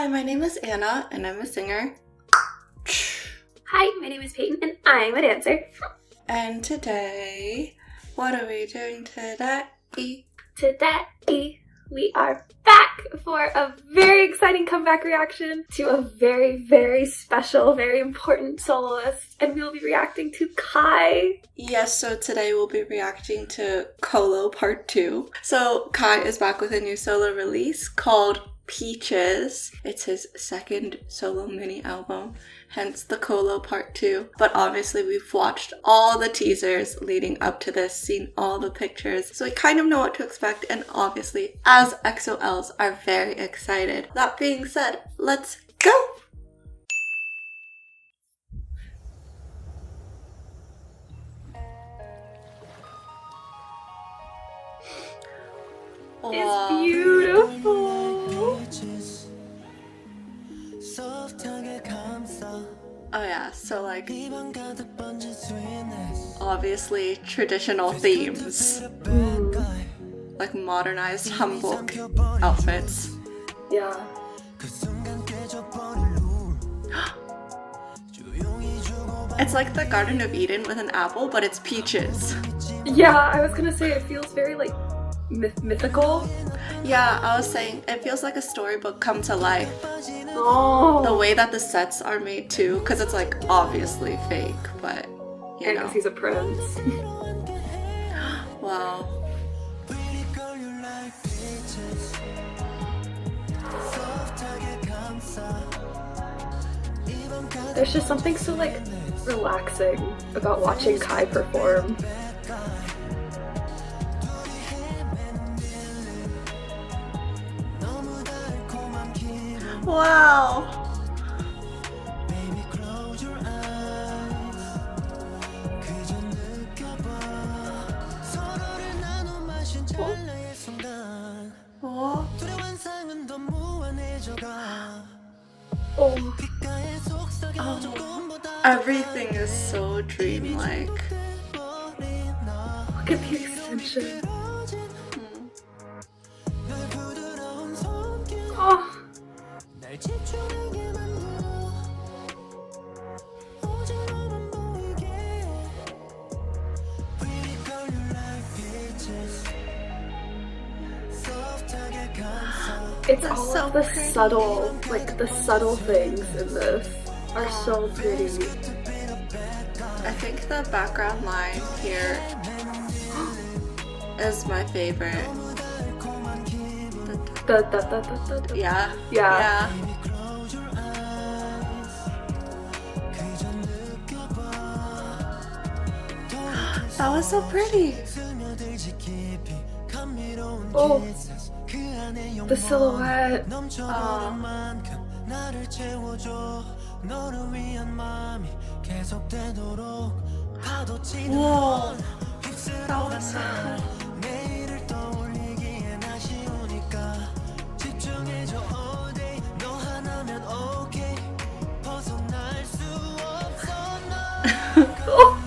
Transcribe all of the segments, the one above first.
Hi, my name is Anna, and I'm a singer. Hi, my name is Peyton, and I'm a dancer. And today, what are we doing today? Today, we are back for a very exciting comeback reaction to a very, very special, very important soloist, and we'll be reacting to Kai. Yes, so today we'll be reacting to Colo Part 2. So Kai is back with a new solo release called Peaches. It's his second solo mini album, hence the Colo Part 2. But obviously we've watched all the teasers leading up to this, seen all the pictures, so we kind of know what to expect, and obviously as EXO-Ls are very excited. That being said, let's go! It's beautiful. Oh yeah, so like obviously traditional themes, like modernized hanbok outfits. Yeah. It's like the Garden of Eden with an apple, but it's peaches. Yeah, I was gonna say it feels very like mythical. Yeah, I was saying it feels like a storybook come to life. Oh. The way that the sets are made too, because it's like obviously fake, but you know. Because he's a prince. Wow. There's just something so like relaxing about watching Kai perform. Wow. Oh. Oh. Oh. Everything is so dreamlike. Look at the extension. Oh. It's all so of the pretty. subtle things in this are so pretty. I think the background line here is my favorite. Yeah. Yeah. That was so pretty. Oh, the silhouette. Whoa. That was so cool.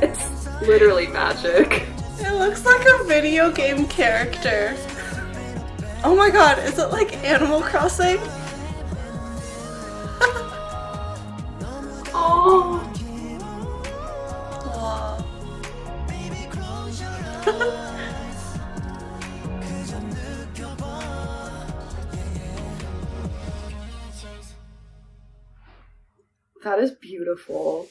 It's literally magic. It looks like a video game character. Oh my god, is it like Animal Crossing? Oh. Wow. That is beautiful.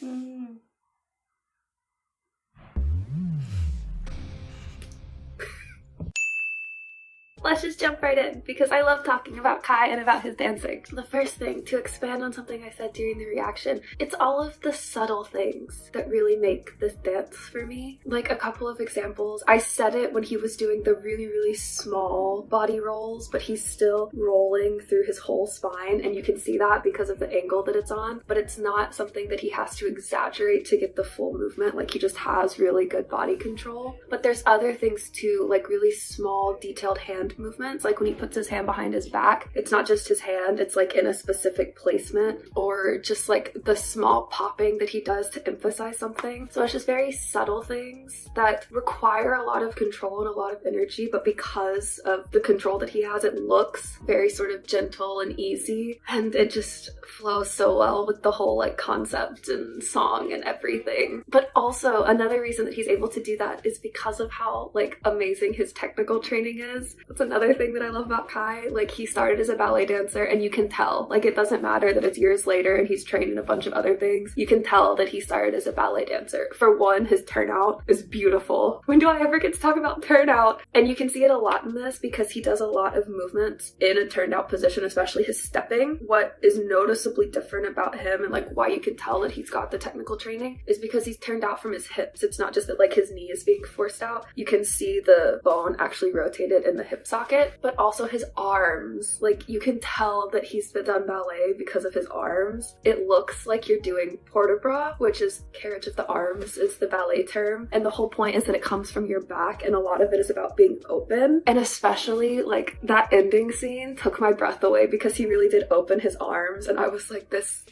Let's just jump right in because I love talking about Kai and about his dancing. The first thing, to expand on something I said during the reaction, it's all of the subtle things that really make this dance for me. Like a couple of examples. I said it when he was doing the really, really small body rolls, but he's still rolling through his whole spine, and you can see that because of the angle that it's on, but it's not something that he has to exaggerate to get the full movement. Like he just has really good body control. But there's other things too, like really small detailed hand hand movements. Like when he puts his hand behind his back, it's not just his hand, it's like in a specific placement, or just like the small popping that he does to emphasize something. So it's just very subtle things that require a lot of control and a lot of energy, but because of the control that he has, it looks very sort of gentle and easy, and it just flows so well with the whole like concept and song and everything. But also another reason that he's able to do that is because of how like amazing his technical training is. That's another thing that I love about Kai. Like he started as a ballet dancer, and you can tell, like it doesn't matter that it's years later and he's trained in a bunch of other things, you can tell that he started as a ballet dancer. For one, his turnout is beautiful. When do I ever get to talk about turnout? And you can see it a lot in this because he does a lot of movements in a turned out position, especially his stepping. What is noticeably different about him, and like why you can tell that he's got the technical training, is because he's turned out from his hips. It's not just that like his knee is being forced out. You can see the bone actually rotated in the hip socket, but also his arms. Like you can tell that he's done ballet because of his arms. It looks like you're doing port-de-bras, which is carriage of the arms is the ballet term. And the whole point is that it comes from your back, and a lot of it is about being open. And especially like that ending scene took my breath away because he really did open his arms, and I was like, this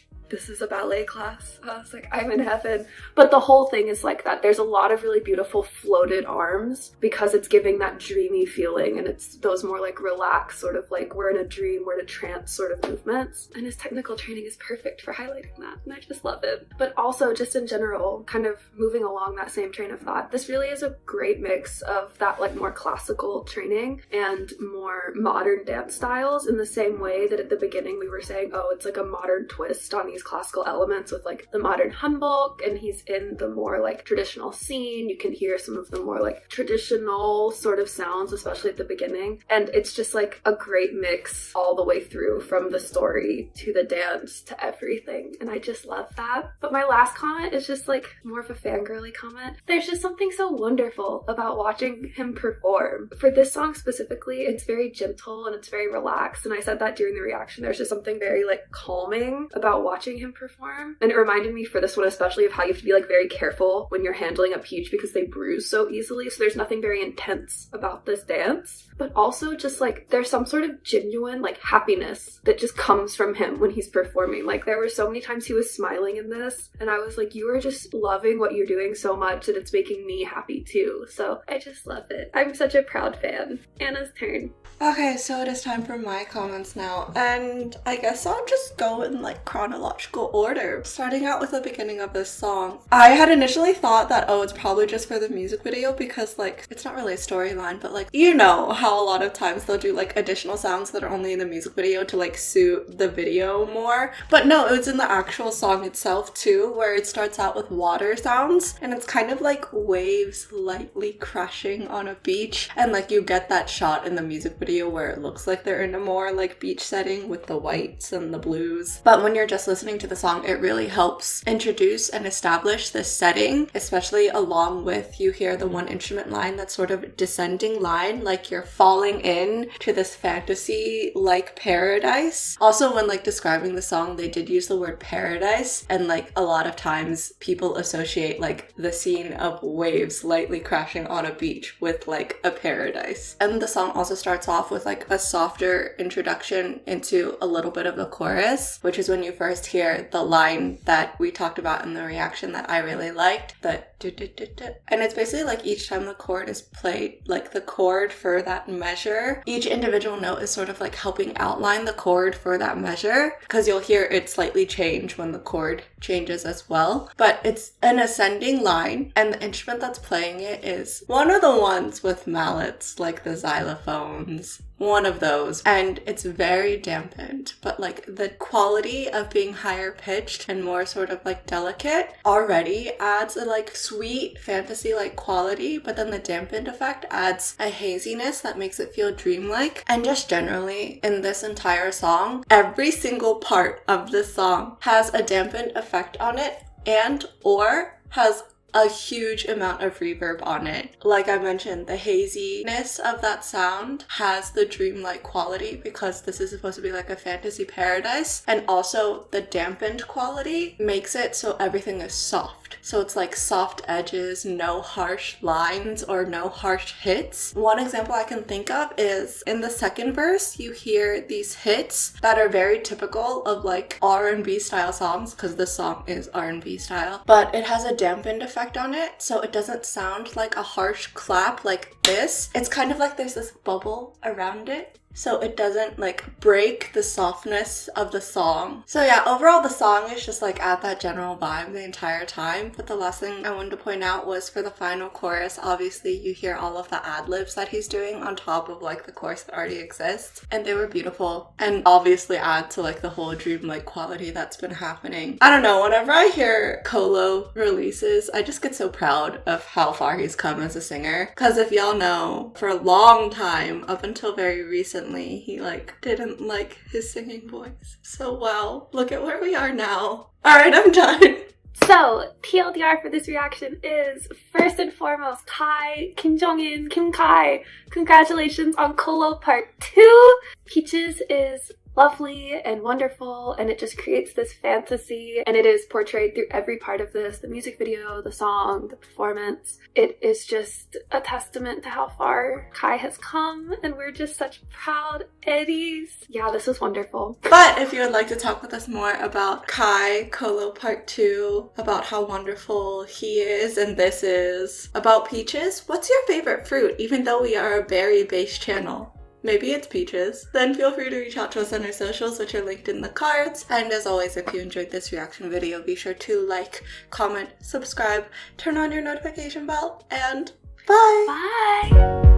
is a ballet class. I was like, I'm in heaven. But the whole thing is like that. There's a lot of really beautiful floated arms because it's giving that dreamy feeling, and it's those more like relaxed, sort of like we're in a dream, we're in a trance sort of movements. And his technical training is perfect for highlighting that, and I just love it. But also just in general, kind of moving along that same train of thought, this really is a great mix of that like more classical training and more modern dance styles, in the same way that at the beginning we were saying, oh, it's like a modern twist on these classical elements with like the modern hanbok, and he's in the more like traditional scene. You can hear some of the more like traditional sort of sounds, especially at the beginning, and it's just like a great mix all the way through, from the story to the dance to everything, and I just love that. But my last comment is just like more of a fangirly comment. There's just something so wonderful about watching him perform. For this song specifically, it's very gentle and it's very relaxed, and I said that during the reaction. There's just something very like calming about watching him perform, and it reminded me for this one especially of how you have to be like very careful when you're handling a peach because they bruise so easily. So there's nothing very intense about this dance, but also just like there's some sort of genuine like happiness that just comes from him when he's performing. Like there were so many times he was smiling in this, and I was like, you are just loving what you're doing so much that it's making me happy too. So I just love it. I'm such a proud fan. Anna's turn. Okay, so it is time for my comments now, and I guess I'll just go in like chronological order, starting out with the beginning of this song. I had initially thought that, oh, it's probably just for the music video because like it's not really a storyline, but like you know how a lot of times they'll do like additional sounds that are only in the music video to like suit the video more. But no, it was in the actual song itself too, where it starts out with water sounds, and it's kind of like waves lightly crashing on a beach, and like you get that shot in the music video where it looks like they're in a more like beach setting with the whites and the blues. But when you're just listening to the song, it really helps introduce and establish this setting, especially along with you hear the one instrument line that's sort of descending line, like you're falling in to this fantasy like paradise. Also, when like describing the song, they did use the word paradise, and like a lot of times people associate like the scene of waves lightly crashing on a beach with like a paradise. And the song also starts off with like a softer introduction into a little bit of the chorus, which is when you first hear the line that we talked about in the reaction that I really liked, the and it's basically like each time the chord is played, like the chord for that measure, each individual note is sort of like helping outline the chord for that measure, because you'll hear it slightly change when the chord changes as well. But it's an ascending line, and the instrument that's playing it is one of the ones with mallets, like the xylophones. One of those, and it's very dampened, but like the quality of being higher pitched and more sort of like delicate already adds a like sweet fantasy like quality, but then the dampened effect adds a haziness that makes it feel dreamlike. And just generally in this entire song, every single part of this song has a dampened effect on it, and or has a huge amount of reverb on it. Like I mentioned, the haziness of that sound has the dreamlike quality because this is supposed to be like a fantasy paradise, and also the dampened quality makes it so everything is soft. soft. So it's like soft edges, no harsh lines or no harsh hits. One example I can think of is in the second verse, you hear these hits that are very typical of like R&B style songs, because this song is R&B style, but it has a dampened effect on it, so it doesn't sound like a harsh clap like this. It's kind of like there's this bubble around it, so it doesn't like break the softness of the song. So yeah, overall the song is just like at that general vibe the entire time. But the last thing I wanted to point out was for the final chorus, obviously you hear all of the ad-libs that he's doing on top of like the chorus that already exists, and they were beautiful and obviously add to like the whole dreamlike quality that's been happening. I don't know, whenever I hear Colo releases, I just get so proud of how far he's come as a singer, because if y'all know, for a long time, up until very recently, he like didn't like his singing voice. So wow, look at where we are now. Alright, I'm done. So, TLDR for this reaction is, first and foremost, Kai, Kim Jong-in, Kim Kai, congratulations on Colo Part 2! Peaches is lovely and wonderful, and it just creates this fantasy, and it is portrayed through every part of this, the music video, the song, the performance. It is just a testament to how far Kai has come, and we're just such proud Eddies. Yeah, this is wonderful. But if you would like to talk with us more about Kai, Colo Part 2, about how wonderful he is and this is, about peaches, what's your favorite fruit, even though we are a berry-based channel? Maybe it's peaches. Then feel free to reach out to us on our socials, which are linked in the cards. And as always, if you enjoyed this reaction video, be sure to like, comment, subscribe, turn on your notification bell, and bye! Bye!